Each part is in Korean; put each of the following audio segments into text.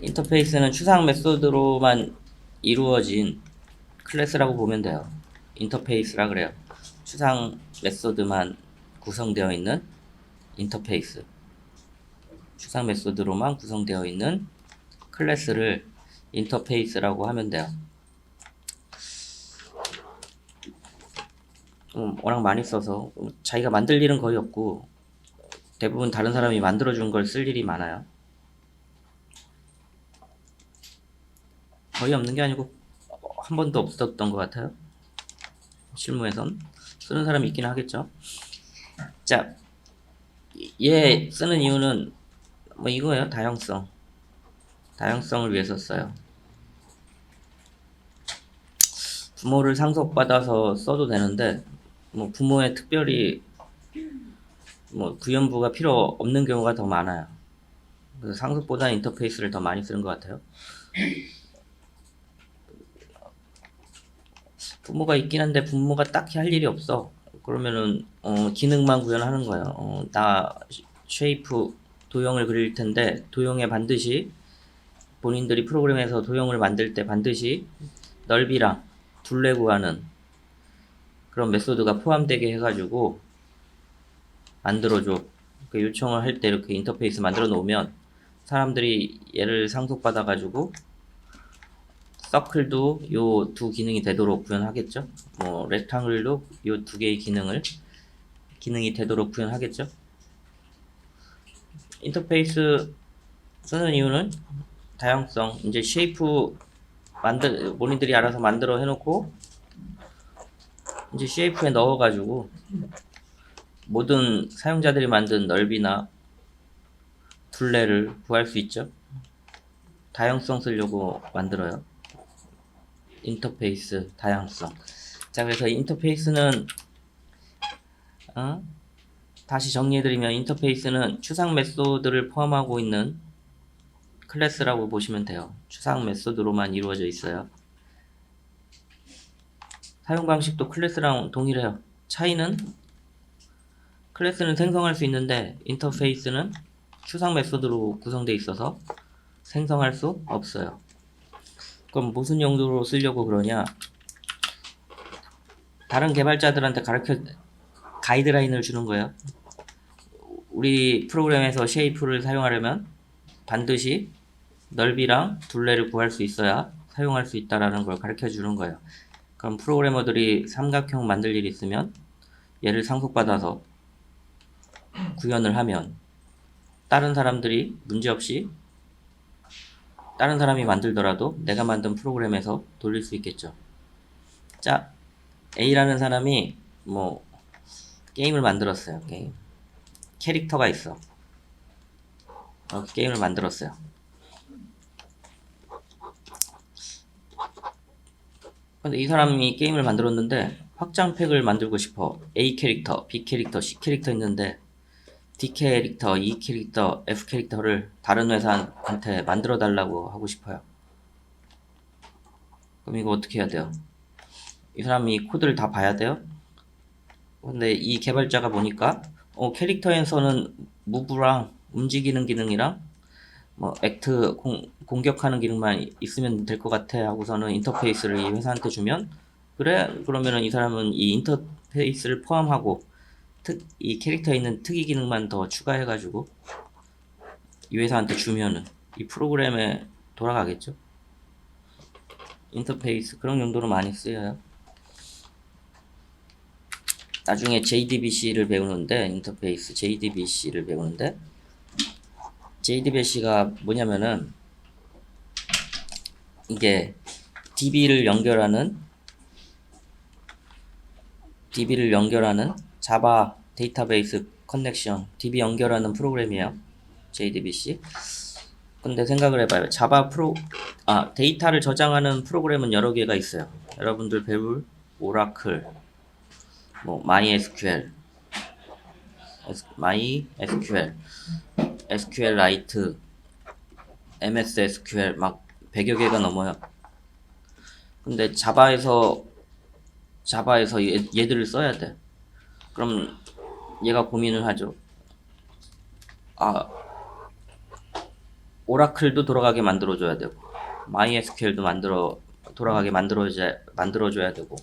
인터페이스는 추상 메소드로만 이루어진 클래스라고 보면 돼요. 인터페이스라 그래요. 추상 메소드만 구성되어 있는 인터페이스. 추상 메소드로만 구성되어 있는 클래스를 인터페이스라고 하면 돼요. 워낙 많이 써서 자기가 만들 일은 거의 없고 대부분 다른 사람이 만들어준 걸 쓸 일이 많아요. 거의 없는 게 아니고 한 번도 없었던 것 같아요. 실무에선 쓰는 사람이 있긴 하겠죠. 자, 얘 쓰는 이유는 뭐 이거예요. 다양성을 위해서 써요. 부모를 상속받아서 써도 되는데 뭐 부모에 특별히 뭐 구현부가 필요 없는 경우가 더 많아요. 그래서 상속보다 인터페이스를 더 많이 쓰는 것 같아요. 부모가 있긴 한데 부모가 딱히 할 일이 없어. 그러면은 기능만 구현하는 거예요. 나 쉐이프 도형을 그릴 텐데 도형에 반드시 본인들이 프로그램에서 도형을 만들 때 반드시 넓이랑 둘레 구하는 그런 메소드가 포함되게 해가지고 만들어줘. 그 요청을 할 때 이렇게 인터페이스 만들어 놓으면 사람들이 얘를 상속받아가지고 서클도 요 두 기능이 되도록 구현하겠죠. 뭐 렉탕글도 요 두 개의 기능이 되도록 구현하겠죠. 인터페이스 쓰는 이유는 다양성. 이제 쉐이프 본인들이 알아서 만들어 해놓고 이제 쉐이프에 넣어가지고 모든 사용자들이 만든 넓이나 둘레를 구할 수 있죠. 다양성 쓰려고 만들어요. 인터페이스 다양성. 자, 그래서 인터페이스는 다시 정리해드리면 인터페이스는 추상 메소드를 포함하고 있는 클래스라고 보시면 돼요. 추상 메소드로만 이루어져 있어요. 사용 방식도 클래스랑 동일해요. 차이는 클래스는 생성할 수 있는데 인터페이스는 추상 메소드로 구성되어 있어서 생성할 수 없어요. 그럼 무슨 용도로 쓰려고 그러냐? 다른 개발자들한테 가이드라인을 주는 거예요. 우리 프로그램에서 쉐이프를 사용하려면 반드시 넓이랑 둘레를 구할 수 있어야 사용할 수 있다라는 걸 가르쳐 주는 거예요. 그럼 프로그래머들이 삼각형 만들 일이 있으면 얘를 상속받아서 구현을 하면 다른 사람들이 문제없이 다른 사람이 만들더라도 내가 만든 프로그램에서 돌릴 수 있겠죠. 자, A라는 사람이 뭐 게임을 만들었어요. 캐릭터가 있어. 게임을 만들었어요. 근데 이 사람이 게임을 만들었는데 확장팩을 만들고 싶어. A 캐릭터, B 캐릭터, C 캐릭터 있는데 D 캐릭터, E 캐릭터, F 캐릭터를 다른 회사한테 만들어 달라고 하고 싶어요. 그럼 이거 어떻게 해야 돼요? 이 사람이 코드를 다 봐야 돼요? 근데 이 개발자가 보니까 캐릭터에서는 무브랑 움직이는 기능이랑 뭐 액트 공격하는 기능만 있으면 될 것 같아 하고서는 인터페이스를 이 회사한테 주면 그래? 그러면은 이 사람은 이 인터페이스를 포함하고 이 캐릭터에 있는 특이 기능만 더 추가해가지고 이 회사한테 주면은 이 프로그램에 돌아가겠죠. 인터페이스 그런 용도로 많이 쓰여요. 나중에 JDBC를 배우는데 인터페이스 JDBC를 배우는데 JDBC가 뭐냐면은 이게 DB를 연결하는 자바 데이터베이스 커넥션 DB 연결하는 프로그램이에요. JDBC. 근데 생각을 해봐요. 데이터를 저장하는 프로그램은 여러 개가 있어요. 여러분들 배울 오라클, 뭐 MySQL, SQLite, MS SQL 막 100여 개가 넘어요. 근데 자바에서 얘들을 써야 돼. 그럼 얘가 고민을 하죠. 오라클도 돌아가게 만들어줘야 되고, MySQL도 돌아가게 만들어줘야 되고,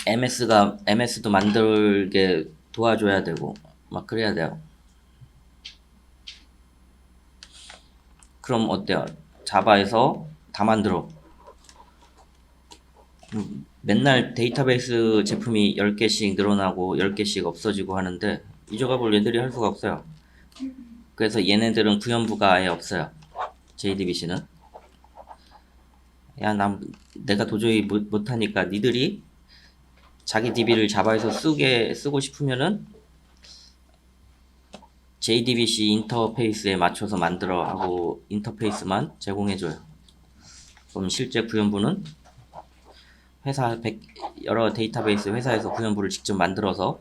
MS도 만들게 도와줘야 되고, 막 그래야 돼요. 그럼 어때요? 자바에서 다 만들어. 맨날 데이터베이스 제품이 10개씩 늘어나고 10개씩 없어지고 하는데 이 작업을 얘들이 할 수가 없어요. 그래서 얘네들은 구현부가 아예 없어요. JDBC는. 내가 도저히 못하니까 니들이 자기 DB를 자바에서 쓰고 싶으면은 JDBC 인터페이스에 맞춰서 만들어 하고 인터페이스만 제공해줘요. 그럼 실제 구현부는 여러 데이터베이스 회사에서 구현부를 직접 만들어서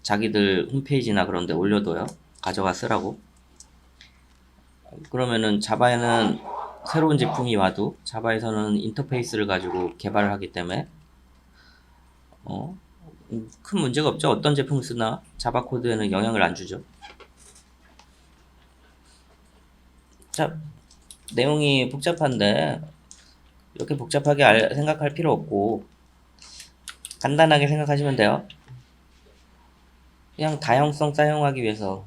자기들 홈페이지나 그런 데 올려둬요. 가져가 쓰라고. 그러면은 자바에는 새로운 제품이 와도 자바에서는 인터페이스를 가지고 개발을 하기 때문에 큰 문제가 없죠. 어떤 제품을 쓰나 자바 코드에는 영향을 안 주죠. 자, 내용이 복잡한데 이렇게 복잡하게 생각할 필요 없고 간단하게 생각하시면 돼요. 그냥 다양성 사용하기 위해서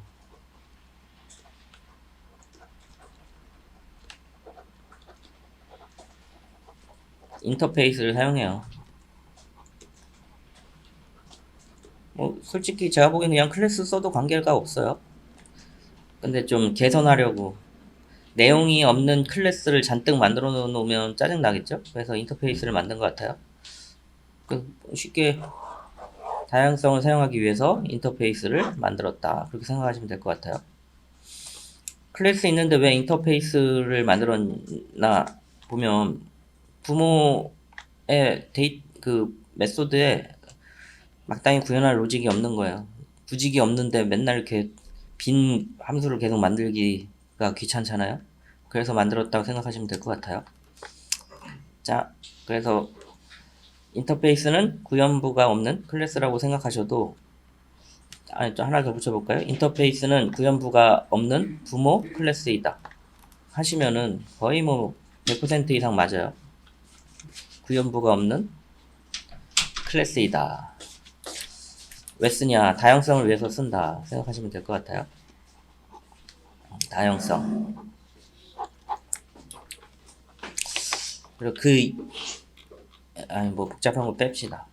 인터페이스를 사용해요. 뭐 솔직히 제가 보기엔 그냥 클래스 써도 관계가 없어요. 근데 좀 개선하려고 내용이 없는 클래스를 잔뜩 만들어 놓으면 짜증 나겠죠? 그래서 인터페이스를 만든 것 같아요. 쉽게 다양성을 사용하기 위해서 인터페이스를 만들었다. 그렇게 생각하시면 될 것 같아요. 클래스 있는데 왜 인터페이스를 만들었나 보면 부모의 메소드에 마땅히 구현할 로직이 없는 거예요. 부직이 없는데 맨날 이렇게 빈 함수를 계속 만들기가 귀찮잖아요. 그래서 만들었다고 생각하시면 될 것 같아요. 자, 그래서 인터페이스는 구현부가 없는 클래스라고 생각하셔도 좀 하나 더 붙여볼까요? 인터페이스는 구현부가 없는 부모 클래스이다 하시면은 거의 뭐 100% 이상 맞아요. 구현부가 없는 클래스이다. 왜 쓰냐? 다양성을 위해서 쓴다 생각하시면 될 것 같아요. 다양성. 그리고 뭐 복잡한 거 뺍시다.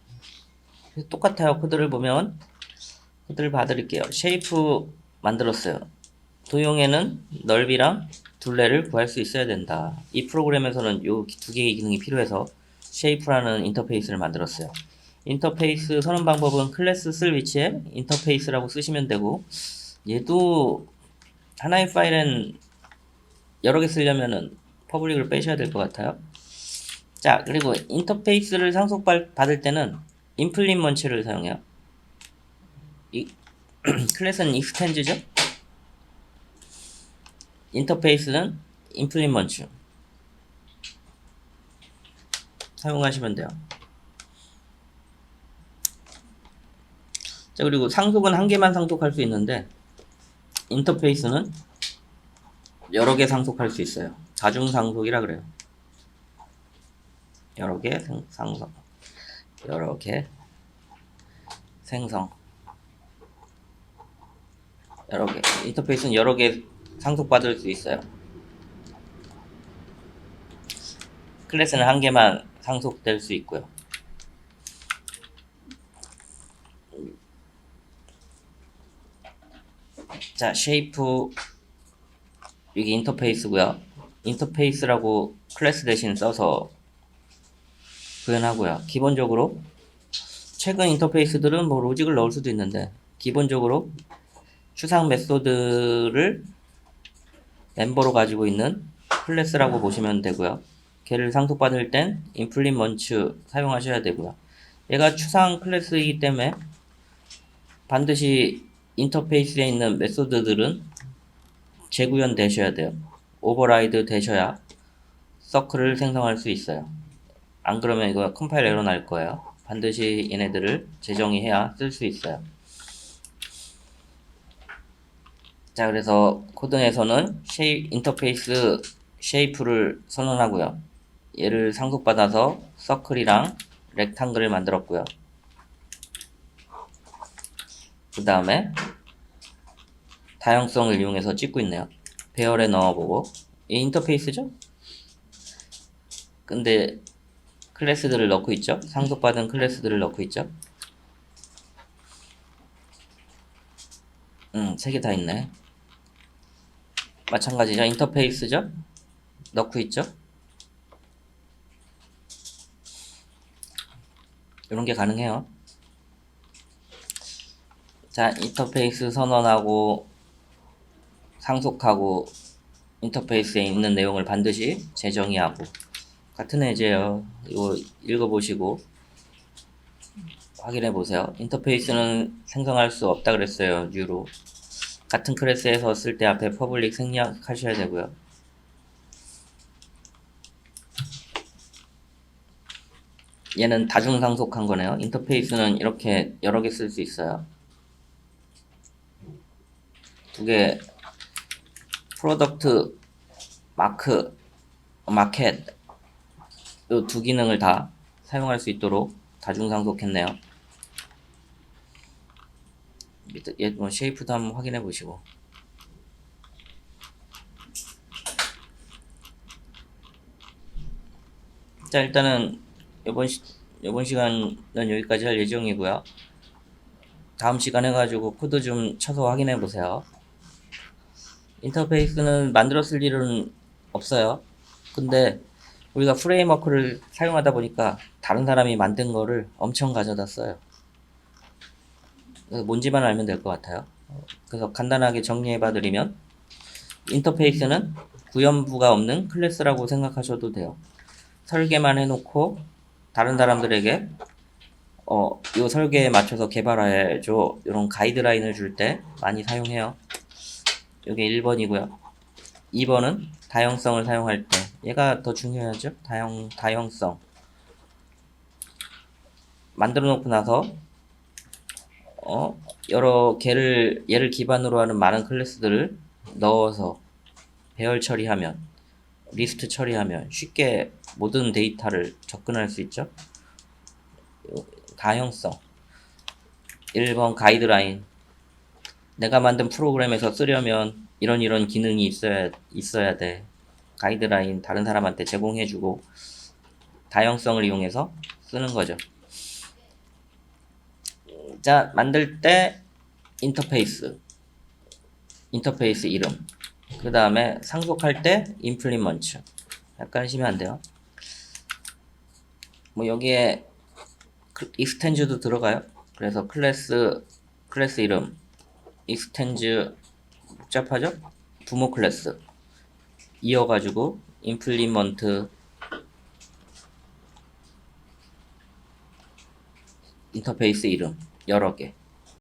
똑같아요. 코드를 보면 코드를 봐드릴게요. 쉐이프 만들었어요. 도형에는 넓이랑 둘레를 구할 수 있어야 된다. 이 프로그램에서는 요 두 개의 기능이 필요해서 쉐이프라는 인터페이스를 만들었어요. 인터페이스 서는 방법은 클래스 쓸 위치에 인터페이스라고 쓰시면 되고, 얘도 하나의 파일은 여러 개 쓰려면은 퍼블릭을 빼셔야 될 것 같아요. 자, 그리고 인터페이스를 상속받을 때는 임플리먼트를 사용해요. 클래스는 익스텐즈죠? 인터페이스는 임플리먼트 사용하시면 돼요. 자, 그리고 상속은 한 개만 상속할 수 있는데 인터페이스는 여러 개 상속할 수 있어요. 다중 상속이라 그래요. 여러 개 상속, 여러 개 생성, 여러 개. 인터페이스는 여러 개 상속받을 수 있어요. 클래스는 한 개만 상속될 수 있고요. 자, 쉐이프 이게 인터페이스고요. 인터페이스라고 클래스 대신 써서 구현하고요. 기본적으로 최근 인터페이스들은 뭐 로직을 넣을 수도 있는데 기본적으로 추상 메소드를 멤버로 가지고 있는 클래스라고 보시면 되고요. 걔를 상속받을 땐 임플리먼트 사용하셔야 되고요. 얘가 추상 클래스이기 때문에 반드시 인터페이스에 있는 메소드들은 재구현 되셔야 돼요. 오버라이드 되셔야 서클을 생성할 수 있어요. 안 그러면 이거 컴파일 에러 날 거예요. 반드시 얘네들을 재정의해야 쓸 수 있어요. 자, 그래서 코딩에서는 인터페이스 쉐이프를 선언하고요. 얘를 상속받아서 서클이랑 렉탱글을 만들었고요. 그 다음에 다양성을 이용해서 찍고 있네요. 배열에 넣어보고, 이 인터페이스죠? 근데 클래스들을 넣고 있죠? 상속받은 클래스들을 넣고 있죠? 3개 다 있네. 마찬가지죠? 인터페이스죠? 넣고 있죠? 이런 게 가능해요. 자, 인터페이스 선언하고 상속하고 인터페이스에 있는 내용을 반드시 재정의하고 같은 예제예요. 이거 읽어보시고 확인해 보세요. 인터페이스는 생성할 수 없다 그랬어요. 뉴로 같은 클래스에서 쓸 때 앞에 퍼블릭 생략하셔야 되고요. 얘는 다중 상속한 거네요. 인터페이스는 이렇게 여러 개 쓸 수 있어요. 두 개 프로덕트 마크 마켓 이 두 기능을 다 사용할 수 있도록 다중 상속했네요. 얘 뭐 쉐이프도 한번 확인해 보시고. 자, 일단은 이번 시간은 여기까지 할 예정이고요. 다음 시간 해가지고 코드 좀 쳐서 확인해 보세요. 인터페이스는 만들었을 일은 없어요. 근데 우리가 프레임워크를 사용하다 보니까 다른 사람이 만든 거를 엄청 가져다 써요. 그래서 뭔지만 알면 될 것 같아요. 그래서 간단하게 정리해 드리면 인터페이스는 구현부가 없는 클래스라고 생각하셔도 돼요. 설계만 해놓고 다른 사람들에게 이 설계에 맞춰서 개발해줘 이런 가이드라인을 줄 때 많이 사용해요. 이게 1번이고요. 2번은 다형성을 사용할 때 얘가 더 중요하죠. 다형성 만들어 놓고 나서 여러 얘를 기반으로 하는 많은 클래스들을 넣어서 배열 처리하면 리스트 처리하면 쉽게 모든 데이터를 접근할 수 있죠. 다형성 1번 가이드라인 내가 만든 프로그램에서 쓰려면 이런 기능이 있어야 돼. 가이드라인 다른 사람한테 제공해주고 다형성을 이용해서 쓰는 거죠. 자, 만들 때 인터페이스 이름 그 다음에 상속할 때 임플리먼트 약간 하시면 안 돼요. 뭐 여기에 익스텐즈도 들어가요. 그래서 클래스 이름 익스텐즈 복잡하죠? 부모 클래스 이어가지고 임플리먼트 인터페이스 이름 여러 개